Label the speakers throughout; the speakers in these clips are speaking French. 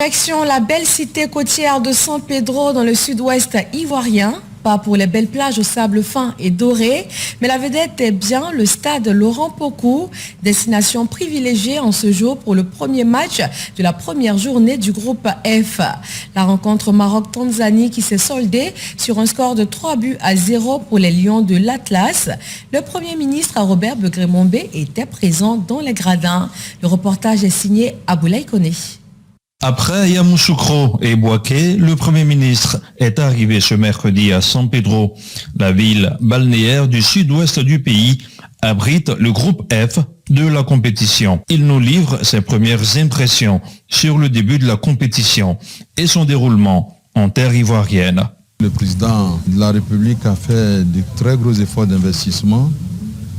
Speaker 1: Direction la belle cité côtière de San Pedro dans le sud-ouest ivoirien. Pas pour les belles plages au sable fin et doré, mais la vedette est bien le stade Laurent Pokou, destination privilégiée en ce jour pour le premier match de la première journée du groupe F. La rencontre Maroc-Tanzanie qui s'est soldée sur un score de 3-0 pour les Lions de l'Atlas. Le Premier ministre Robert Begré-Mombe était présent dans les gradins. Le reportage est signé Aboulaye Koné.
Speaker 2: Après Yamoussoukro et Bouaké, le Premier ministre est arrivé ce mercredi à San Pedro. La ville balnéaire du sud-ouest du pays abrite le groupe F de la compétition. Il nous livre ses premières impressions sur le début de la compétition et son déroulement en terre ivoirienne.
Speaker 3: Le président de la République a fait de très gros efforts d'investissement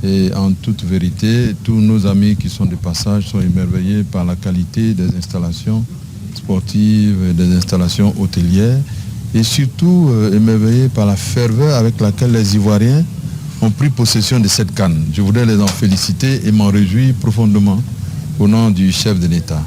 Speaker 3: et en toute vérité, tous nos amis qui sont de passage sont émerveillés par la qualité des installations sportives, des installations hôtelières et surtout émerveillés par la ferveur avec laquelle les Ivoiriens ont pris possession de cette CAN. Je voudrais les en féliciter et m'en réjouir profondément au nom du chef de l'État.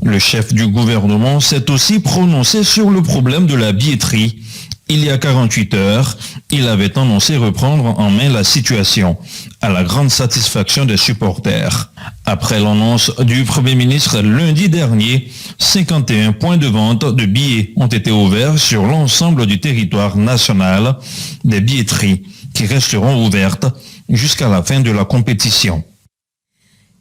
Speaker 2: Le chef du gouvernement s'est aussi prononcé sur le problème de la billetterie. Il y a 48 heures, il avait annoncé reprendre en main la situation, à la grande satisfaction des supporters. Après l'annonce du Premier ministre lundi dernier, 51 points de vente de billets ont été ouverts sur l'ensemble du territoire national, des billetteries qui resteront ouvertes jusqu'à la fin de la compétition.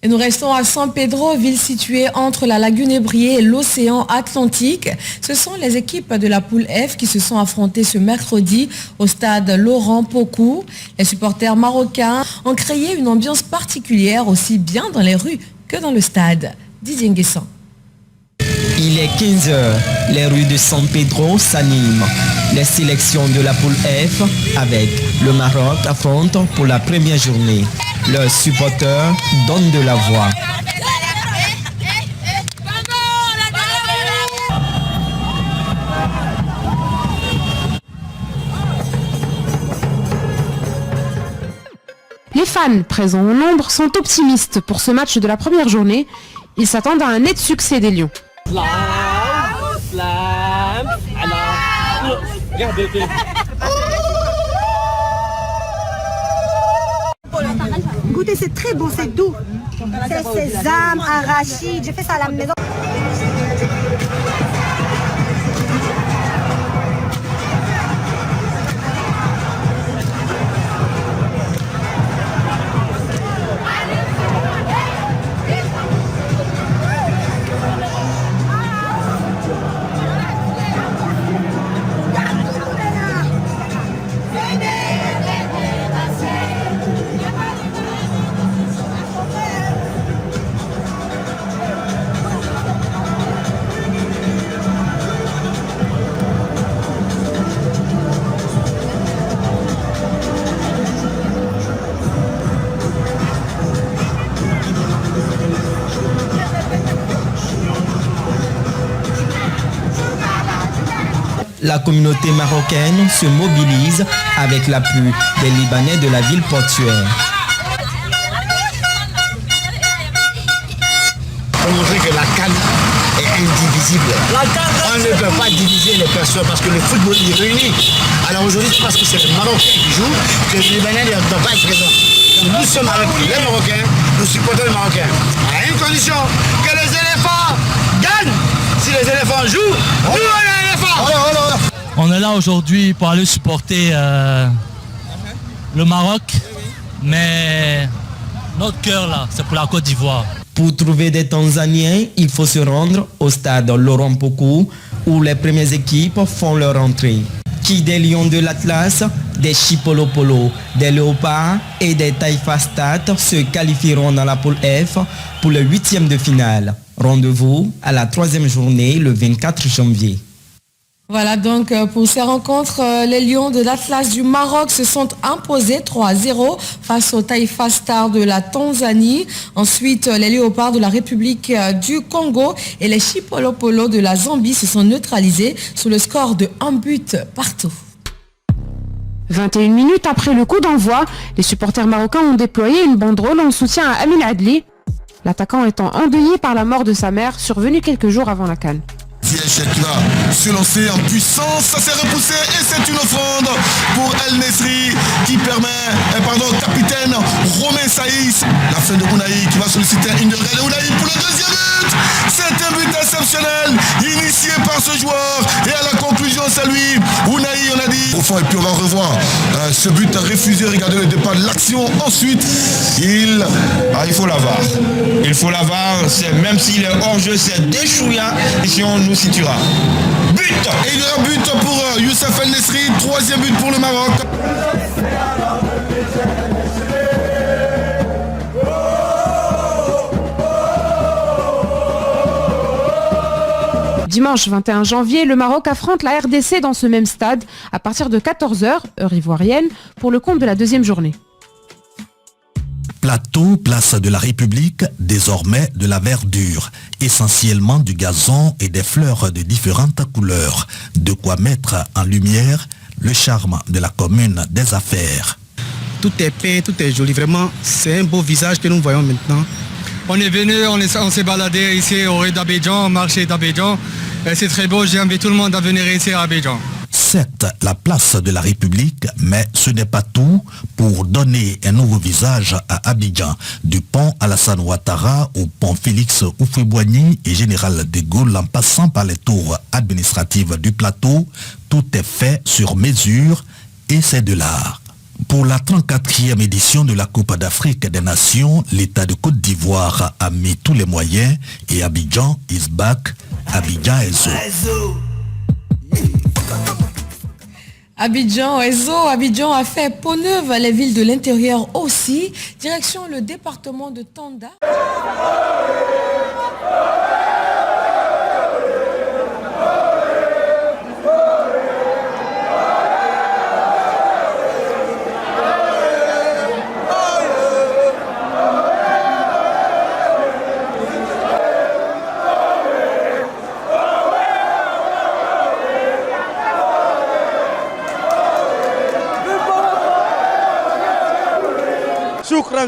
Speaker 1: Et nous restons à San Pedro, ville située entre la lagune Ébriée et l'océan Atlantique. Ce sont les équipes de la poule F qui se sont affrontées ce mercredi au stade Laurent Pokou. Les supporters marocains ont créé une ambiance particulière aussi bien dans les rues que dans le stade. Didier Nguessan.
Speaker 4: Il est 15h, les rues de San Pedro s'animent. Les sélections de la poule F avec le Maroc affrontent pour la première journée. Leurs supporters donnent de la voix.
Speaker 5: Les fans présents au nombre sont optimistes pour ce match de la première journée. Ils s'attendent à un net succès des Lions.
Speaker 6: Goûtez, c'est très beau, c'est doux. C'est sésame, arachide. J'ai fait ça à la maison.
Speaker 4: La communauté marocaine se mobilise avec l'appui des Libanais de la ville portuaire.
Speaker 7: Pour montrer que la CAN est indivisible. On ne peut pas diviser les personnes parce que le football est réuni. Alors aujourd'hui, c'est parce que c'est les Marocains qui jouent que les Libanais ne doivent pas être présents. Nous sommes avec les Marocains, nous supportons les Marocains. À une condition, que les éléphants gagnent. Si les éléphants jouent, nous on est les éléphants.
Speaker 8: On est là aujourd'hui pour aller supporter le Maroc, mais notre cœur là, c'est pour la Côte d'Ivoire.
Speaker 4: Pour trouver des Tanzaniens, il faut se rendre au stade Laurent Pokou où les premières équipes font leur entrée. Qui des Lions de l'Atlas, des Chipolopolo, des Léopards et des Taïfa Stade se qualifieront dans la poule F pour le 8e de finale. Rendez-vous à la 3e journée le 24 janvier.
Speaker 1: Voilà donc pour ces rencontres, les Lions de l'Atlas du Maroc se sont imposés 3-0 face aux Taïfa Stars de la Tanzanie. Ensuite, les Léopards de la République du Congo et les Chipolopolo de la Zambie se sont neutralisés sous le score de 1 but partout.
Speaker 5: 21 minutes après le coup d'envoi, les supporters marocains ont déployé une banderole en soutien à Amin Adli, l'attaquant étant endeuillé par la mort de sa mère survenue quelques jours avant la CAN.
Speaker 9: Ziyech qui va se lancer en puissance, ça s'est repoussé et c'est une offrande pour El Nesri qui permet, capitaine Romain Saïs, la fin de Ounahi qui va solliciter une de Ounahi pour le deuxième but. C'est un but exceptionnel initié par ce joueur et à la conclusion c'est lui, Ounahi on a dit. Au fond et puis on va revoir ce but refusé, regardez le départ de l'action. Ensuite il faut la VAR. Il faut la VAR, même s'il est hors jeu, c'est Deschouya et si on nous situera. But. Et il y a un but pour Youssef El Nesri, troisième but pour le Maroc.
Speaker 5: Dimanche 21 janvier, le Maroc affronte la RDC dans ce même stade à partir de 14h, heure ivoirienne, pour le compte de la deuxième journée.
Speaker 10: Plateau, place de la République, désormais de la verdure, essentiellement du gazon et des fleurs de différentes couleurs, de quoi mettre en lumière le charme de la commune des affaires.
Speaker 11: Tout est peint, tout est joli, vraiment, c'est un beau visage que nous voyons maintenant. On est venu, on s'est baladé ici au rue d'Abidjan, au marché d'Abidjan, et c'est très beau, j'invite tout le monde à venir ici à Abidjan.
Speaker 10: Certes, la place de la République, mais ce n'est pas tout pour donner un nouveau visage à Abidjan. Du pont Alassane Ouattara au pont Félix Houphouët-Boigny et Général de Gaulle en passant par les tours administratives du plateau, tout est fait sur mesure et c'est de l'art. Pour la 34e édition de la Coupe d'Afrique des Nations, l'État de Côte d'Ivoire a mis tous les moyens et Abidjan is back, Abidjan is
Speaker 1: Abidjan a fait peau neuve, les villes de l'intérieur aussi. Direction le département de Tanda.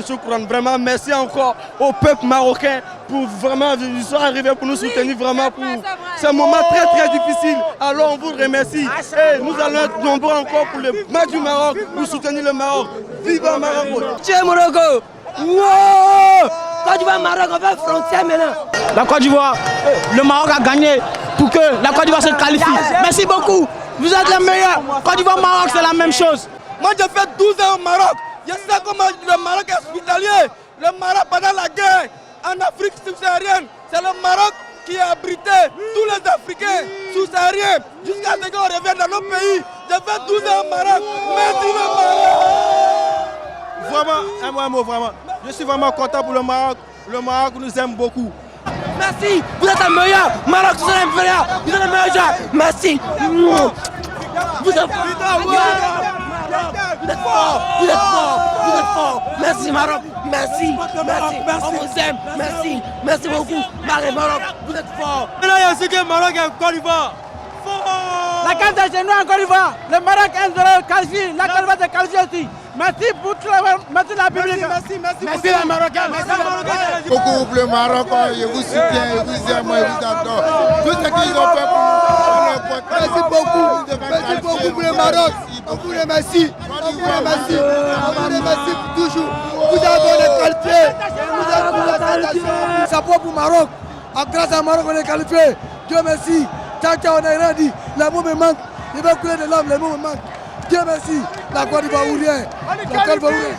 Speaker 12: Choukran, vraiment merci encore au peuple marocain pour vraiment, ils sont arrivés pour nous soutenir vraiment pour ce moment très très difficile. Alors on vous remercie et nous allons être nombreux encore pour le match du Maroc, pour soutenir le Maroc. Viva Maroc!
Speaker 13: Tiens Morocco! Wow! Côte d'Ivoire, Maroc, on fait frontière maintenant.
Speaker 12: La Côte d'Ivoire, le Maroc a gagné pour que la Côte d'Ivoire se qualifie. Merci beaucoup, vous êtes les meilleurs. Côte d'Ivoire, Maroc, c'est la même chose. Moi j'ai fait 12 ans au Maroc. Je sais comment le Maroc est hospitalier. Le Maroc, pendant la guerre en Afrique subsaharienne, c'est le Maroc qui a abrité tous les Africains subsahariens jusqu'à ce qu'on revienne dans nos pays. J'ai fait 12 ans au Maroc. Merci le Maroc. Vraiment, un mot, vraiment. Je suis vraiment content pour le Maroc. Le Maroc nous aime beaucoup.
Speaker 13: Merci, vous êtes les meilleurs. Maroc, vous êtes les meilleurs. Vous êtes les meilleurs joueurs. Merci. Vous êtes fort, vous êtes fort, vous êtes fort. Merci Maroc, merci, merci, on vous aime, merci, merci beaucoup. Maroc, vous êtes fort.
Speaker 12: Maintenant il y a ce que Maroc et Côte d'Ivoire.
Speaker 13: La carte est chez nous en Côte d'Ivoire. Le Maroc est qualifié, la Côte d'Ivoire est qualifiée aussi. Merci pour tout la République. Merci les Marocains.
Speaker 14: Beaucoup pour le Maroc, je vous soutiens, je vous aime, je vous adore. Tout ce qu'ils ont fait pour nous, merci beaucoup pour le Maroc. On vous remercie, on vous remercie toujours. Vous avez qualifié, vous avez la qualifié. Ça pour le Maroc. Grâce à Maroc, on est qualifié. Dieu merci. Ciao, on n'a rien dit. Les mots me manquent. Il va couler de l'homme, les mots me manquent. Dieu merci. La Côte d'Ivoire ou rien. La Côte d'Ivoire ou rien.